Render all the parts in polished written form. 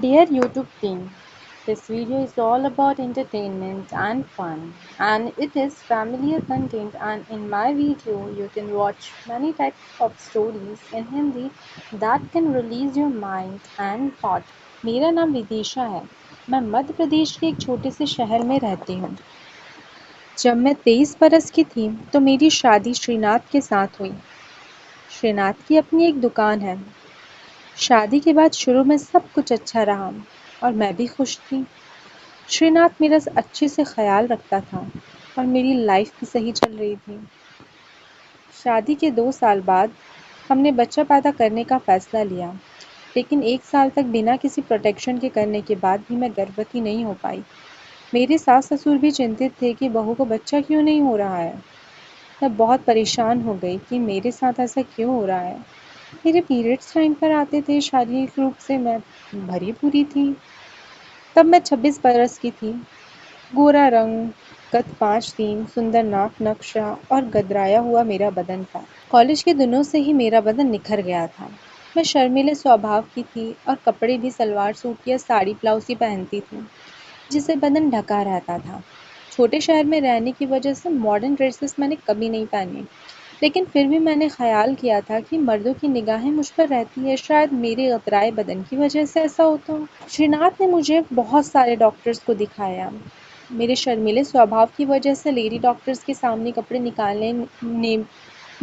Dear YouTube team, this video is all about entertainment and fun, and it is familiar content. And in my video, you can watch many types of stories in Hindi that can release your mind and thought. मेरा नाम विदिशा है। मैं मध्य प्रदेश के एक छोटे से शहर में रहती हूँ। जब मैं 23 बरस की थी तो मेरी शादी श्रीनाथ के साथ हुई। श्रीनाथ की अपनी एक दुकान है। शादी के बाद शुरू में सब कुछ अच्छा रहा और मैं भी खुश थी। श्रीनाथ मेरा अच्छे से ख्याल रखता था और मेरी लाइफ भी सही चल रही थी। शादी के 2 साल बाद हमने बच्चा पैदा करने का फैसला लिया, लेकिन 1 साल तक बिना किसी प्रोटेक्शन के करने के बाद भी मैं गर्भवती नहीं हो पाई। मेरे सास ससुर भी चिंतित थे कि बहू को बच्चा क्यों नहीं हो रहा है। मैं बहुत परेशान हो गई कि मेरे साथ ऐसा क्यों हो रहा है। मेरे पीरियड्स टाइम पर आते थे, शारीरिक रूप से मैं भरी पूरी थी। तब मैं 26 बरस की थी। गोरा रंग, कद 5'3", सुंदर नाक नक्शा और गदराया हुआ मेरा बदन था। कॉलेज के दिनों से ही मेरा बदन निखर गया था। मैं शर्मीले स्वभाव की थी और कपड़े भी सलवार सूट या साड़ी ब्लाउज ही पहनती थी, जिससे बदन ढका रहता था। छोटे शहर में रहने की वजह से मॉडर्न ड्रेसेस मैंने कभी नहीं पहनी, लेकिन फिर भी मैंने ख्याल किया था कि मर्दों की निगाहें मुझ पर रहती है, शायद मेरे गतराए बदन की वजह से ऐसा होता हो। श्रीनाथ ने मुझे बहुत सारे डॉक्टर्स को दिखाया। मेरे शर्मीले स्वभाव की वजह से लेडी डॉक्टर्स के सामने कपड़े निकालने ने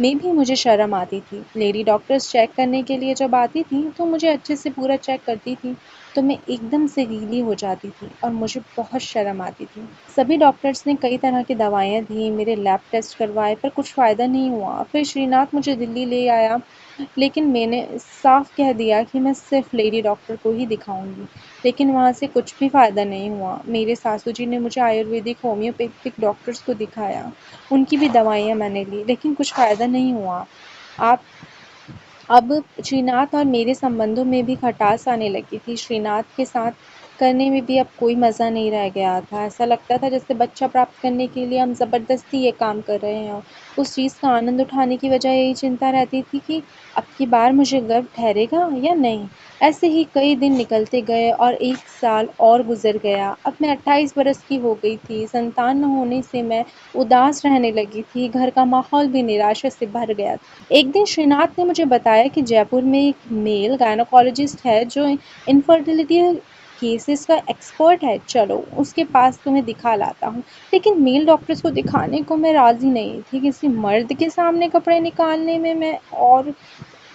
में भी मुझे शर्म आती थी। लेडी डॉक्टर्स चेक करने के लिए जब आती थी तो मुझे अच्छे से पूरा चेक करती थी, तो मैं एकदम से गीली हो जाती थी और मुझे बहुत शर्म आती थी। सभी डॉक्टर्स ने कई तरह की दवाइयाँ दी, मेरे लैब टेस्ट करवाए, पर कुछ फ़ायदा नहीं हुआ। फिर श्रीनाथ मुझे दिल्ली ले आया, लेकिन मैंने साफ कह दिया कि मैं सिर्फ लेडी डॉक्टर को ही दिखाऊंगी। लेकिन वहाँ से कुछ भी फ़ायदा नहीं हुआ। मेरे सासू जी ने मुझे आयुर्वेदिक, होम्योपैथिक डॉक्टर्स को दिखाया। उनकी भी दवाइयाँ मैंने ली, लेकिन कुछ फ़ायदा नहीं हुआ। आप अब श्रीनाथ और मेरे संबंधों में भी खटास आने लगी थी। श्रीनाथ के साथ करने में भी अब कोई मज़ा नहीं रह गया था। ऐसा लगता था जैसे बच्चा प्राप्त करने के लिए हम ज़बरदस्ती ये काम कर रहे हैं। उस चीज़ का आनंद उठाने की वजह यही चिंता रहती थी कि अब की बार मुझे गर्भ ठहरेगा या नहीं। ऐसे ही कई दिन निकलते गए और 1 साल और गुजर गया। अब मैं 28 बरस की हो गई थी। संतान न होने से मैं उदास रहने लगी थी। घर का माहौल भी निराशा से भर गया था। एक दिन श्रीनाथ ने मुझे बताया कि जयपुर में एक मेल गायनोकोलॉजिस्ट है जो इनफर्टिलिटी केसेस का एक्सपर्ट है। चलो उसके पास तुम्हें दिखा लाता हूँ। लेकिन मेल डॉक्टर्स को दिखाने को मैं राजी नहीं थी। किसी मर्द के सामने कपड़े निकालने में मैं और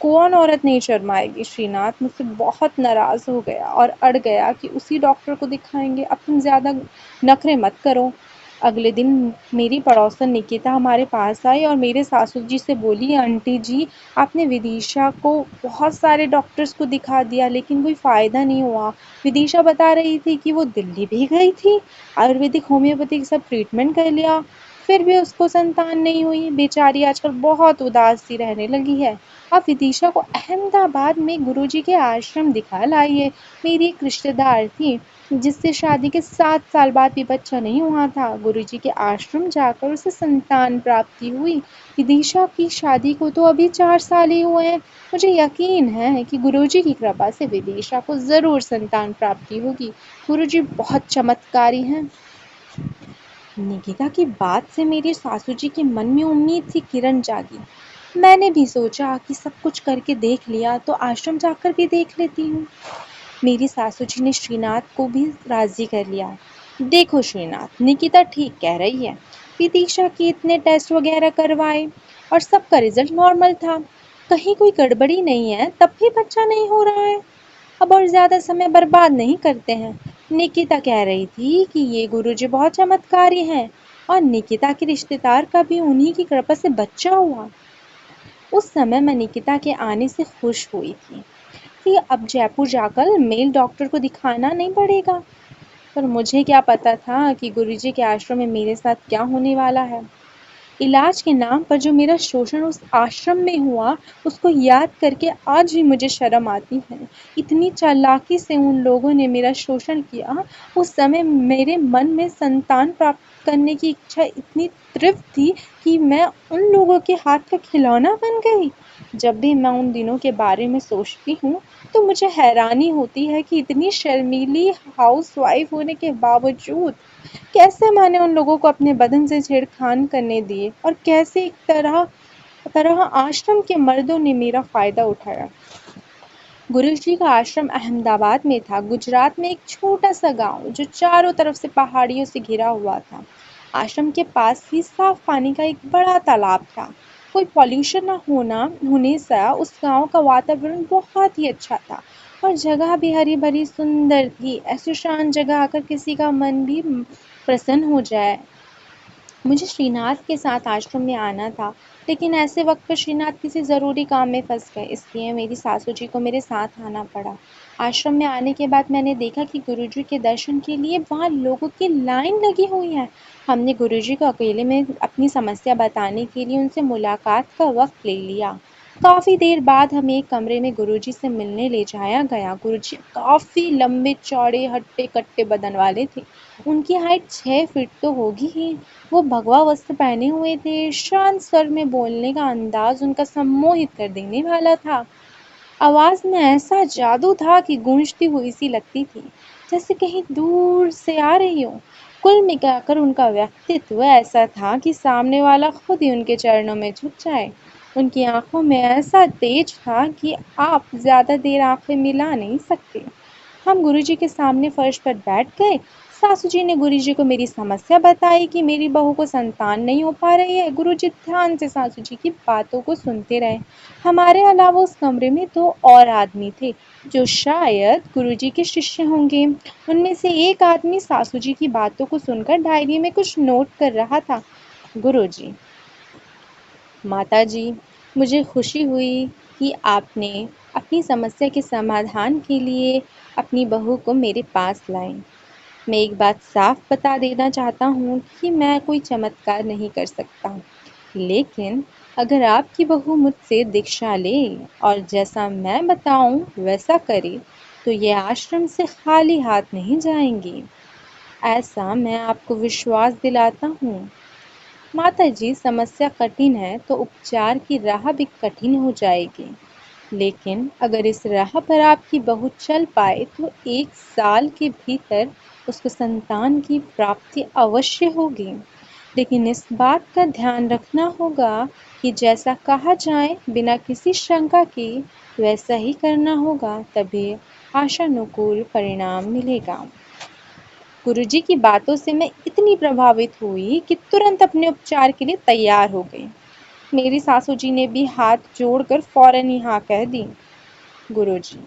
कौन औरत नहीं शर्माएगी। श्रीनाथ मुझसे बहुत नाराज़ हो गया और अड़ गया कि उसी डॉक्टर को दिखाएंगे। अब तुम ज़्यादा नखरे मत करो। अगले दिन मेरी पड़ोसन निकिता हमारे पास आई और मेरे सासू जी से बोली, आंटी जी, आपने विदिशा को बहुत सारे डॉक्टर्स को दिखा दिया, लेकिन कोई फ़ायदा नहीं हुआ। विदिशा बता रही थी कि वो दिल्ली भी गई थी, आयुर्वेदिक, होम्योपैथिक सब ट्रीटमेंट कर लिया, फिर भी उसको संतान नहीं हुई। बेचारी आजकल बहुत उदास सी रहने लगी है। आप विदिशा को अहमदाबाद में गुरुजी के आश्रम दिखा लाइए। मेरी एक रिश्तेदार थी जिससे शादी के 7 साल बाद भी बच्चा नहीं हुआ था। गुरुजी के आश्रम जाकर उसे संतान प्राप्ति हुई। विदिशा की शादी को तो अभी 4 साल ही हुए हैं। मुझे यकीन है कि गुरुजी की कृपा से विदिशा को ज़रूर संतान प्राप्ति होगी। गुरुजी बहुत चमत्कारी हैं। निकिता की बात से मेरी सासू जी के मन में उम्मीद की किरण जागी। मैंने भी सोचा कि सब कुछ करके देख लिया तो आश्रम जाकर भी देख लेती हूँ। मेरी सासू जी ने श्रीनाथ को भी राजी कर लिया। देखो श्रीनाथ, निकिता ठीक कह रही है। विदिशा के इतने टेस्ट वगैरह करवाए और सबका रिजल्ट नॉर्मल था। कहीं कोई गड़बड़ी नहीं है, तब भी बच्चा नहीं हो रहा है। अब और ज़्यादा समय बर्बाद नहीं करते हैं। निकिता कह रही थी कि ये गुरुजी बहुत चमत्कारी हैं और निकिता के रिश्तेदार का भी उन्हीं की कृपा से बच्चा हुआ। उस समय मैं निकिता के आने से खुश हुई थी कि अब जयपुर जाकर मेल डॉक्टर को दिखाना नहीं पड़ेगा। पर मुझे क्या पता था कि गुरुजी के आश्रम में मेरे साथ क्या होने वाला है। इलाज के नाम पर जो मेरा शोषण उस आश्रम में हुआ, उसको याद करके आज भी मुझे शर्म आती है। इतनी चालाकी से उन लोगों ने मेरा शोषण किया। उस समय मेरे मन में संतान प्राप्त करने की इच्छा इतनी तीव्र थी कि मैं उन लोगों के हाथ का खिलौना बन गई। जब भी मैं उन दिनों के बारे में सोचती हूँ तो मुझे हैरानी होती है कि इतनी शर्मीली हाउसवाइफ होने के बावजूद कैसे मैंने उन लोगों को अपने बदन से छेड़खानी करने दिए और कैसे एक तरह तरह आश्रम के मर्दों ने मेरा फ़ायदा उठाया। गुरुजी का आश्रम अहमदाबाद में था, गुजरात में एक छोटा-सा गाँव जो चारों तरफ से पहाड़ियों से घिरा हुआ था। आश्रम के पास ही साफ पानी का एक बड़ा तालाब था। कोई पॉल्यूशन न होने से उस गाँव का वातावरण बहुत ही अच्छा था और जगह भी हरी-भरी सुंदर थी। ऐसी शांत जगह आकर किसी का मन भी प्रसन्न हो जाए। मुझे श्रीनाथ के साथ आश्रम में आना था, लेकिन ऐसे वक्त पर श्रीनाथ किसी ज़रूरी काम में फंस गए, इसलिए मेरी सासू जी को मेरे साथ आना पड़ा। आश्रम में आने के बाद मैंने देखा कि गुरुजी के दर्शन के लिए वहाँ लोगों की लाइन लगी हुई है। हमने गुरुजी को अकेले में अपनी समस्या बताने के लिए उनसे मुलाकात का वक्त ले लिया। काफ़ी देर बाद हमें एक कमरे में गुरुजी से मिलने ले जाया गया। गुरुजी काफ़ी लंबे चौड़े हट्टे कट्टे बदन वाले थे। उनकी हाइट 6 फीट तो होगी ही। वो भगवा वस्त्र पहने हुए थे। शांत स्वर में बोलने का अंदाज उनका सम्मोहित कर देने वाला था। आवाज में ऐसा जादू था कि गूंजती हुई सी लगती थी, जैसे कहीं दूर से आ रही हो। कुल मिलाकर उनका व्यक्तित्व ऐसा था कि सामने वाला खुद ही उनके चरणों में झुक जाए। उनकी आंखों में ऐसा तेज था कि आप ज्यादा देर आंखें मिला नहीं सकते। हम गुरुजी के सामने फर्श पर बैठ गए। सासू जी ने गुरुजी को मेरी समस्या बताई कि मेरी बहू को संतान नहीं हो पा रही है। गुरुजी ध्यान से सासू जी की बातों को सुनते रहे। हमारे अलावा उस कमरे में 2 और आदमी थे जो शायद गुरुजी के शिष्य होंगे। उनमें से एक आदमी सासू जी की बातों को सुनकर डायरी में कुछ नोट कर रहा था। गुरुजी, माताजी, मुझे खुशी हुई कि आपने अपनी समस्या के समाधान के लिए अपनी बहू को मेरे पास लाए। मैं एक बात साफ बता देना चाहता हूँ कि मैं कोई चमत्कार नहीं कर सकता, लेकिन अगर आपकी बहू मुझसे दीक्षा ले और जैसा मैं बताऊं वैसा करे, तो ये आश्रम से खाली हाथ नहीं जाएंगी। ऐसा मैं आपको विश्वास दिलाता हूँ। माताजी, समस्या कठिन है तो उपचार की राह भी कठिन हो जाएगी, लेकिन अगर इस राह पर आपकी बहू चल पाए तो 1 साल के भीतर उसको संतान की प्राप्ति अवश्य होगी। लेकिन इस बात का ध्यान रखना होगा कि जैसा कहा जाए बिना किसी शंका के वैसा ही करना होगा, तभी आशानुकूल परिणाम मिलेगा। गुरुजी की बातों से मैं इतनी प्रभावित हुई कि तुरंत अपने उपचार के लिए तैयार हो गई। मेरी सासू जी ने भी हाथ जोड़कर फौरन ही हाँ कह दी। गुरुजी,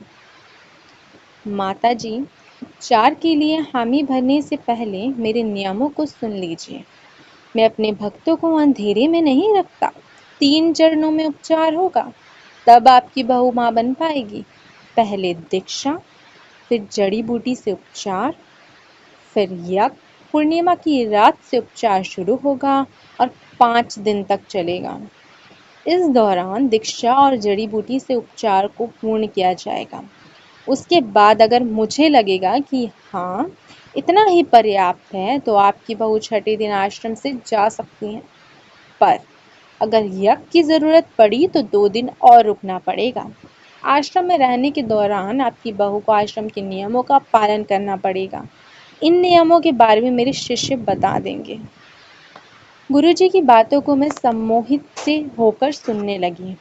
माताजी, उपचार के लिए हामी भरने से पहले मेरे नियमों को सुन लीजिए। मैं अपने भक्तों को अंधेरे में नहीं रखता। 3 चरणों में उपचार होगा, तब आपकी बहू माँ बन पाएगी। पहले दीक्षा, फिर जड़ी बूटी से उपचार, फिर यज्ञ। पूर्णिमा की रात से उपचार शुरू होगा और 5 दिन तक चलेगा। इस दौरान दीक्षा और जड़ी बूटी से उपचार को पूर्ण किया जाएगा। उसके बाद अगर मुझे लगेगा कि हाँ, इतना ही पर्याप्त है, तो आपकी बहू छठे दिन आश्रम से जा सकती हैं। पर अगर यज्ञ की ज़रूरत पड़ी तो 2 दिन और रुकना पड़ेगा। आश्रम में रहने के दौरान आपकी बहू को आश्रम के नियमों का पालन करना पड़ेगा। इन नियमों के बारे में मेरे शिष्य बता देंगे। गुरुजी की बातों को मैं सम्मोहित से होकर सुनने लगी।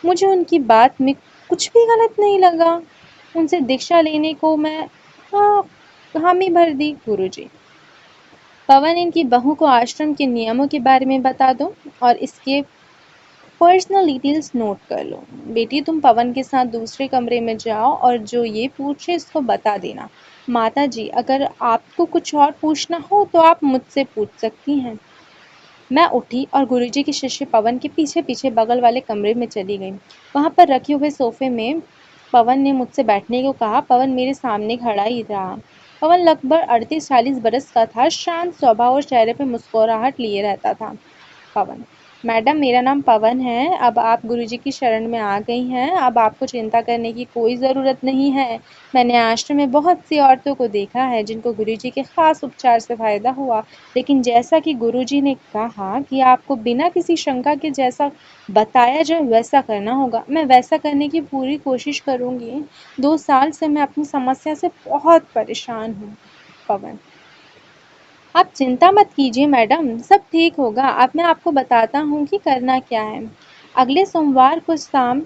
मुझे उनकी बात में कुछ भी गलत नहीं लगा। उनसे दीक्षा लेने को मैं हाँ हामी भर दी। गुरुजी, पवन, इनकी बहू को आश्रम के नियमों के बारे में बता दो और इसके पर्सनल डिटेल्स नोट कर लो। बेटी, तुम पवन के साथ दूसरे कमरे में जाओ और जो ये पूछे इसको बता देना। माता जी, अगर आपको कुछ और पूछना हो तो आप मुझसे पूछ सकती हैं। मैं उठी और गुरुजी के शिष्य पवन के पीछे पीछे बगल वाले कमरे में चली गई। वहां पर रखे हुए सोफे में पवन ने मुझसे बैठने को कहा। पवन मेरे सामने खड़ा ही रहा। पवन लगभग 38-40 बरस का था। शांत स्वभाव और चेहरे पर मुस्कुराहट लिए रहता था। पवन, मैडम मेरा नाम पवन है। अब आप गुरुजी की शरण में आ गई हैं। अब आपको चिंता करने की कोई ज़रूरत नहीं है। मैंने आश्रम में बहुत सी औरतों को देखा है जिनको गुरुजी के ख़ास उपचार से फ़ायदा हुआ। लेकिन जैसा कि गुरुजी ने कहा कि आपको बिना किसी शंका के जैसा बताया जाए वैसा करना होगा। मैं वैसा करने की पूरी कोशिश करूँगी। 2 साल से मैं अपनी समस्या से बहुत परेशान हूँ। पवन: आप चिंता मत कीजिए मैडम, सब ठीक होगा। अब मैं आपको बताता हूँ कि करना क्या है। अगले सोमवार को शाम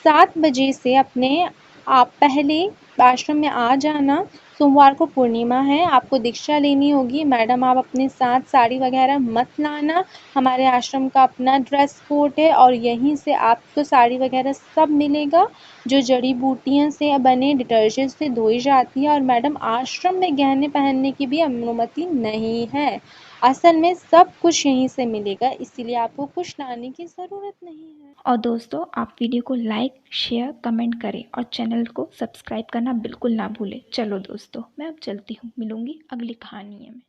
7 बजे से अपने आप पहले आश्रम में आ जाना। सोमवार को पूर्णिमा है, आपको दीक्षा लेनी होगी। मैडम आप अपने साथ साड़ी वगैरह मत लाना। हमारे आश्रम का अपना ड्रेस कोड है और यहीं से आपको साड़ी वगैरह सब मिलेगा, जो जड़ी बूटियों से बने डिटर्जेंट से धोई जाती है। और मैडम आश्रम में गहने पहनने की भी अनुमति नहीं है। असल में सब कुछ यहीं से मिलेगा, इसीलिए आपको कुछ लाने की ज़रूरत नहीं है। और दोस्तों, आप वीडियो को लाइक, शेयर, कमेंट करें और चैनल को सब्सक्राइब करना बिल्कुल ना भूलें। चलो दोस्तों, मैं अब चलती हूँ, मिलूँगी अगली कहानी में।